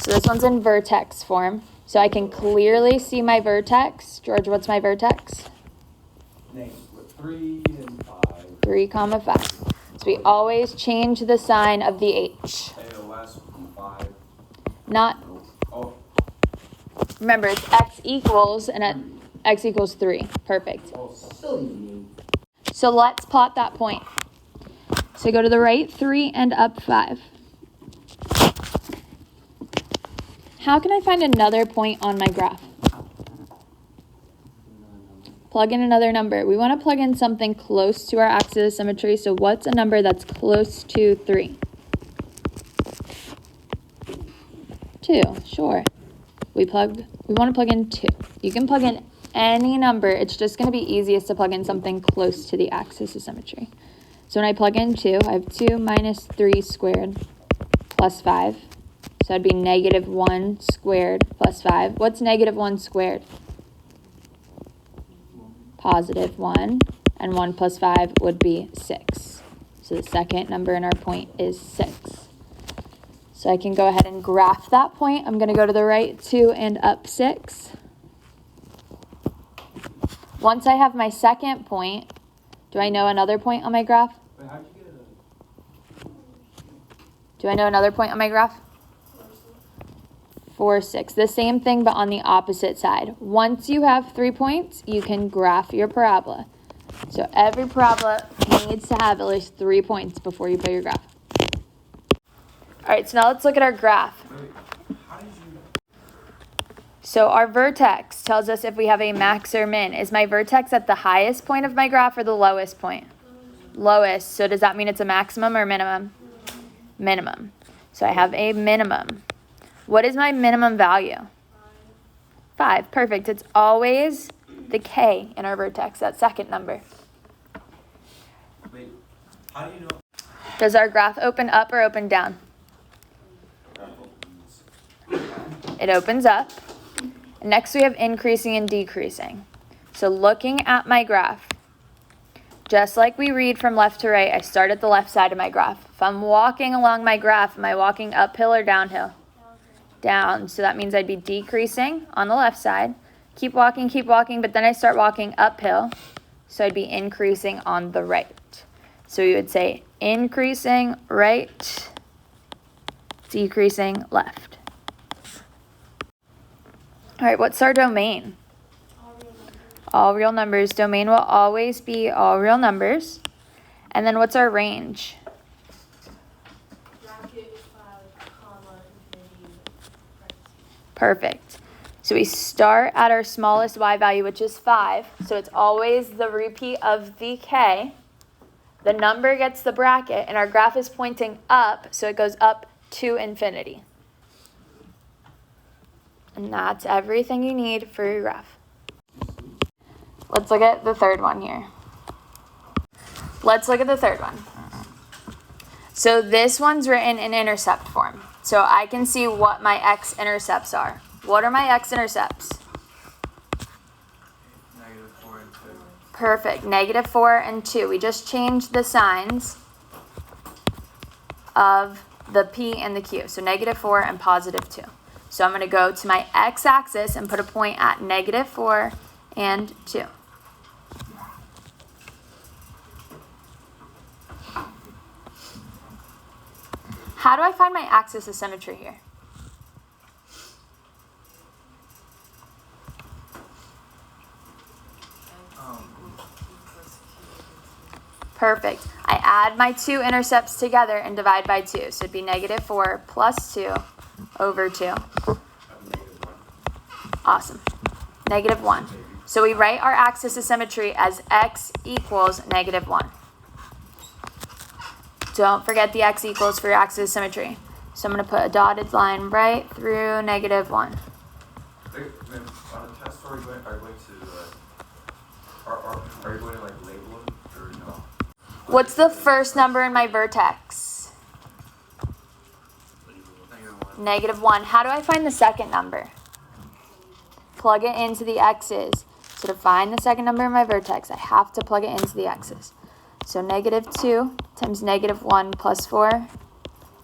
So this one's in vertex form. So I can clearly see my vertex. George, what's my vertex? 3 and 5. 3, 5. So we always change the sign of the H. And the last 5. Not. Oh. Remember, it's x equals, and at x equals 3. Perfect. Oh, silly me. So let's plot that point. So go to the right 3 and up 5. How can I find another point on my graph? Plug in another number. We want to plug in something close to our axis of symmetry. So what's a number that's close to 3? 2, sure. We want to plug in 2. You can plug in any number. It's just going to be easiest to plug in something close to the axis of symmetry. So when I plug in 2, I have 2 minus 3 squared plus 5. So that'd be negative 1 squared plus 5. What's negative 1 squared? Positive 1. And 1 plus 5 would be 6. So the second number in our point is 6. So I can go ahead and graph that point. I'm going to go to the right 2 and up 6. Once I have my second point, do I know another point on my graph? Wait, how'd you get it? Do I know another point on my graph? 4, 6. The same thing, but on the opposite side. Once you have 3 points, you can graph your parabola. So every parabola needs to have at least 3 points before you put your graph. All right, so now let's look at our graph. Wait, how did you... So our vertex tells us if we have a max or min. Is my vertex at the highest point of my graph or the lowest point? Lowest. So does that mean it's a maximum or minimum? Minimum. So I have a minimum. What is my minimum value? 5. Perfect. It's always the k in our vertex, that second number. Wait, how do you know? Does our graph open up or open down? It opens up. Next we have increasing and decreasing. So looking at my graph, just like we read from left to right, I start at the left side of my graph. If I'm walking along my graph, am I walking uphill or downhill? Down. So that means I'd be decreasing on the left side. Keep walking, but then I start walking uphill. So I'd be increasing on the right. So we would say increasing right, decreasing left. All right, what's our domain? All real numbers. Domain will always be all real numbers. And then what's our range? Perfect. So we start at our smallest y value, which is 5. So it's always the repeat of the k. The number gets the bracket, and our graph is pointing up, so it goes up to infinity. And that's everything you need for your graph. Let's look at the third one here. Let's look at the third one. So this one's written in intercept form. So I can see what my x-intercepts are. What are my x-intercepts? -4 and 2. Perfect. -4 and 2. We just changed the signs of the p and the q. So -4 and +2. So I'm going to go to my x-axis and put a point at -4 and 2. How do I find my axis of symmetry here? Perfect. I add my two intercepts together and divide by 2. So it'd be -4 plus 2 over 2. Awesome. -1. So we write our axis of symmetry as x equals -1. Don't forget the x equals for your axis of symmetry. So I'm going to put a dotted line right through -1. Wait, on a test, are you going to label it or no? What's the first number in my vertex? -1. How do I find the second number? Plug it into the x's. So to find the second number in my vertex, I have to plug it into the x's. So -2 times -1 plus 4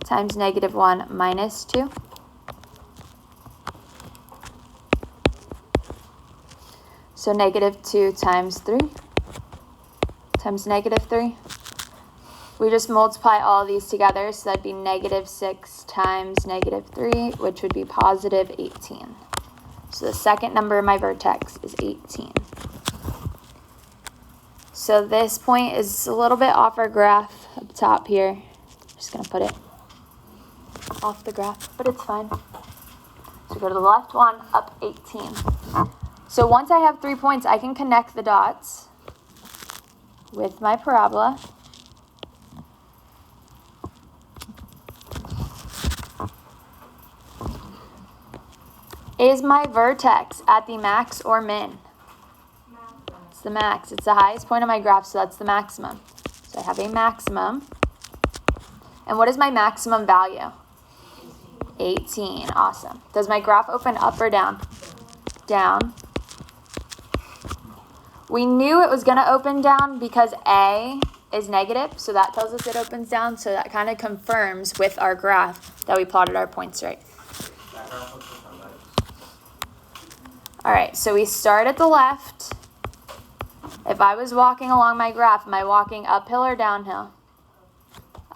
times -1 minus 2. So -2 times 3 times -3. We just multiply all of these together, so that'd be -6 times -3, which would be positive 18. So the second number of my vertex is 18. So this point is a little bit off our graph up top here. Just gonna put it off the graph, but it's fine. So go to the left one, up 18. So once I have 3 points, I can connect the dots with my parabola. Is my vertex at the max or min? It's the max. It's the highest point on my graph, so that's the maximum. So I have a maximum. And what is my maximum value? 18. Awesome. Does my graph open up or down? Down. We knew it was going to open down because A is negative, so that tells us it opens down. So that kind of confirms with our graph that we plotted our points right. That graph looks like my legs. All right, so we start at the left. If I was walking along my graph, am I walking uphill or downhill?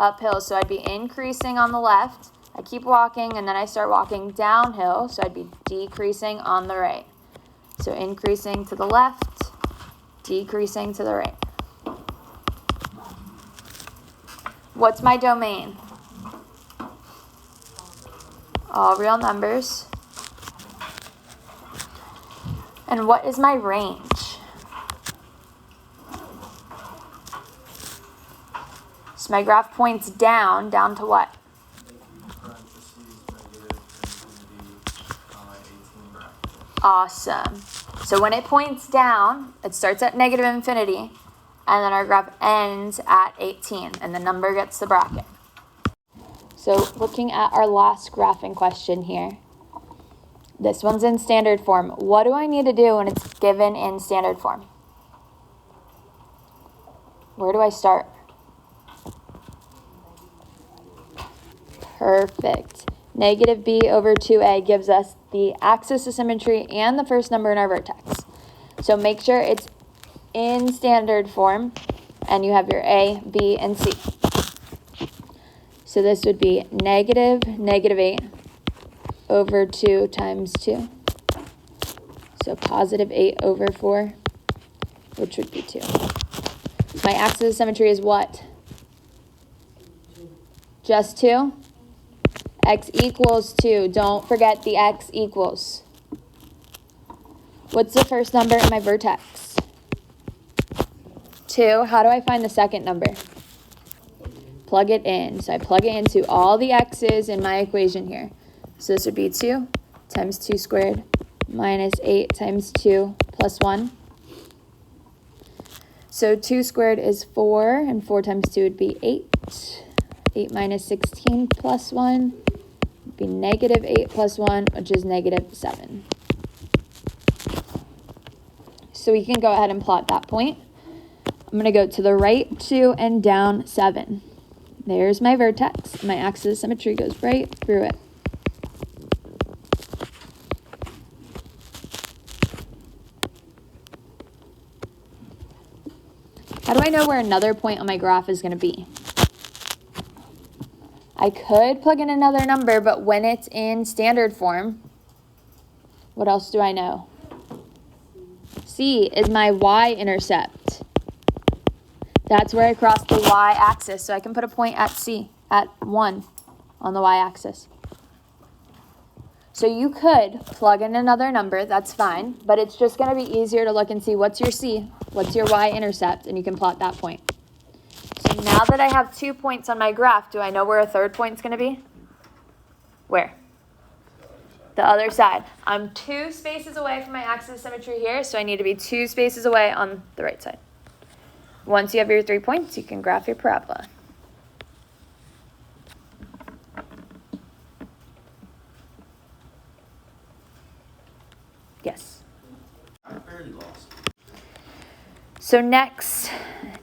Uphill, so I'd be increasing on the left. I keep walking, and then I start walking downhill, so I'd be decreasing on the right. So increasing to the left, decreasing to the right. What's my domain? All real numbers. And what is my range? So my graph points down to what? Awesome. So when it points down, it starts at -infinity, and then our graph ends at 18, and the number gets the bracket. So looking at our last graph in question here, this one's in standard form. What do I need to do when it's given in standard form? Where do I start? Perfect. -b/2a gives us the axis of symmetry and the first number in our vertex. So make sure it's in standard form and you have your A, B, and C. So this would be -8/2 times 2. So +8/4, which would be 2. My axis of symmetry is what? Just 2? X equals 2. Don't forget the x equals. What's the first number in my vertex? 2. How do I find the second number? Plug it in. So I plug it into all the x's in my equation here. So this would be 2 times 2 squared minus 8 times 2 plus 1. So 2 squared is 4, and 4 times 2 would be 8. 8 minus 16 plus 1 would be -8 plus 1, which is -7. So we can go ahead and plot that point. I'm going to go to the right 2 and down 7. There's my vertex. My axis of symmetry goes right through it. How do I know where another point on my graph is going to be? I could plug in another number, but when it's in standard form, what else do I know? C is my y-intercept. That's where I cross the y-axis, so I can put a point at C, at 1 on the y-axis. So you could plug in another number, that's fine, but it's just going to be easier to look and see what's your C, what's your y-intercept, and you can plot that point. So now that I have 2 points on my graph, do I know where a third point's going to be? Where? The other side. I'm 2 spaces away from my axis of symmetry here, so I need to be 2 spaces away on the right side. Once you have your 3 points, you can graph your parabola. Yes. I'm fairly lost. So next,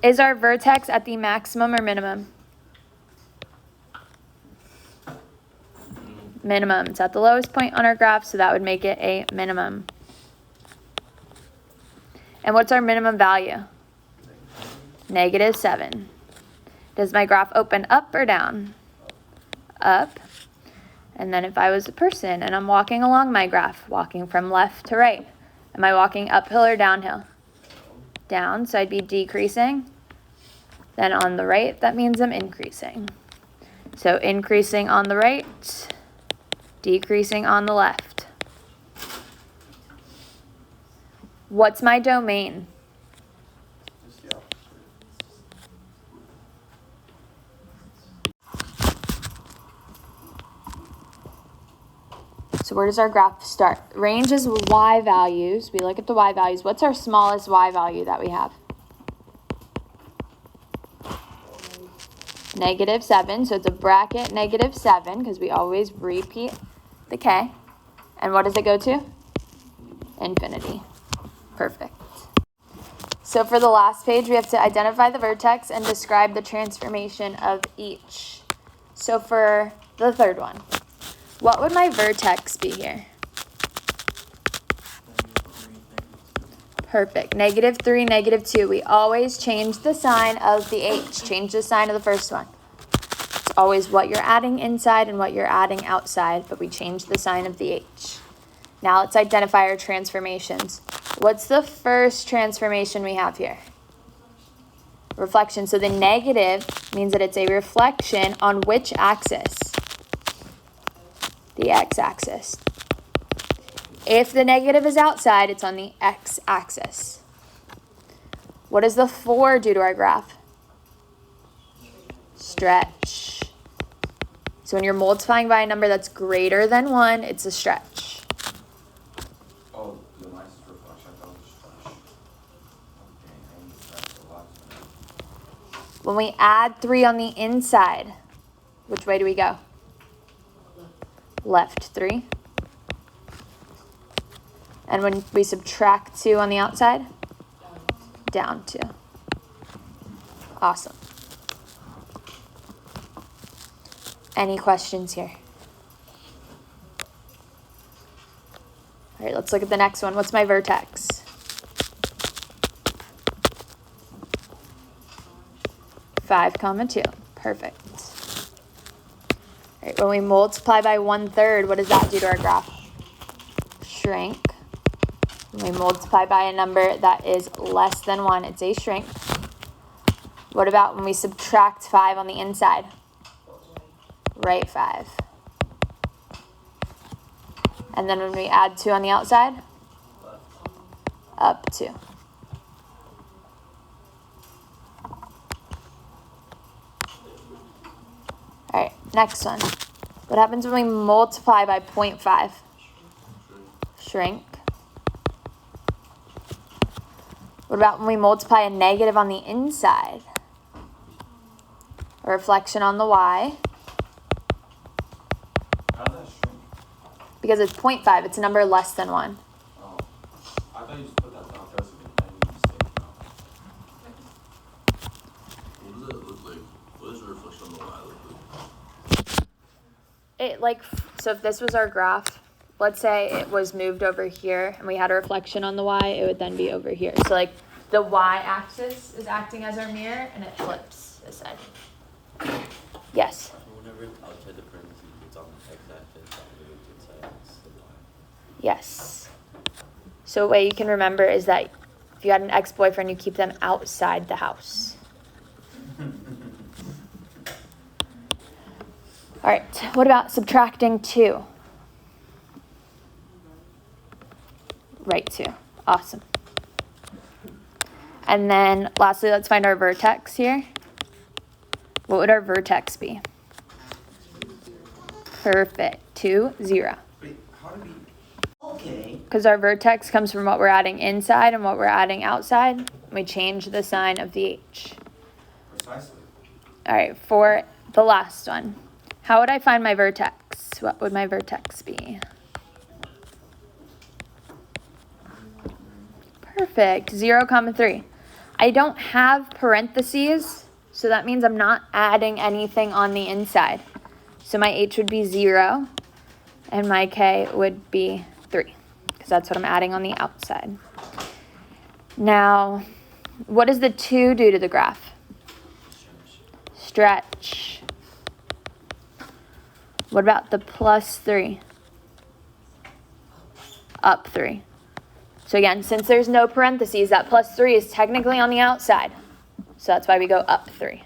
is our vertex at the maximum or minimum? Minimum. It's at the lowest point on our graph, so that would make it a minimum. And what's our minimum value? -7. Does my graph open up or down? Up. And then if I was a person and I'm walking along my graph, walking from left to right, am I walking uphill or downhill? Down, so I'd be decreasing. Then on the right, that means I'm increasing. So increasing on the right, decreasing on the left. What's my domain? So where does our graph start? Range is y values. We look at the y values. What's our smallest y value that we have? -7. So it's a bracket -7 because we always repeat the k. And what does it go to? Infinity. Perfect. So for the last page, we have to identify the vertex and describe the transformation of each. So for the third one, what would my vertex be here? Perfect. -3, -2. We always change the sign of the h. Change the sign of the first one. It's always what you're adding inside and what you're adding outside, but we change the sign of the h. Now let's identify our transformations. What's the first transformation we have here? Reflection. So the negative means that it's a reflection on which axis? The x-axis. If the negative is outside, it's on the x-axis. What does the 4 do to our graph? Stretch. So when you're multiplying by a number that's greater than 1, it's a stretch. Oh, the nice reflection of the stretch. Okay, and that's a lot. When we add 3 on the inside, which way do we go? Left 3. And when we subtract 2 on the outside? Down 2. Awesome. Any questions here? All right, let's look at the next one. What's my vertex? Five, 2. Perfect. All right, when we multiply by 1/3, what does that do to our graph? Shrink. When we multiply by a number that is less than 1, it's a shrink. What about when we subtract 5 on the inside? Right 5. And then when we add 2 on the outside? Up 2. All right, next one. What happens when we multiply by 0.5? Shrink. What about when we multiply a negative on the inside? A reflection on the y. How does that shrink? Because it's 0.5, it's a number less than 1. Oh, I thought you just put that down. That was a mistake. What does it look like? What does the reflection on the y look like? So if this was our graph, let's say it was moved over here and we had a reflection on the y, it would then be over here. So like the y-axis is acting as our mirror and it flips this side. Yes? Whenever it's outside the parentheses, it's on the x-axis, whenever it's inside, it's the y. Yes. So a way you can remember is that if you had an ex-boyfriend, you keep them outside the house. All right, what about subtracting 2? Right 2. Awesome. And then lastly, let's find our vertex here. What would our vertex be? Perfect. 2, 0. Wait, how do we... Okay. Because our vertex comes from what we're adding inside and what we're adding outside. We change the sign of the h. Precisely. All right, for the last one. How would I find my vertex? What would my vertex be? Perfect. 0, 3. I don't have parentheses, so that means I'm not adding anything on the inside. So my h would be 0, and my k would be 3, because that's what I'm adding on the outside. Now, what does the 2 do to the graph? Stretch. What about the plus 3? Up 3. So again, since there's no parentheses, that plus 3 is technically on the outside. So that's why we go up 3.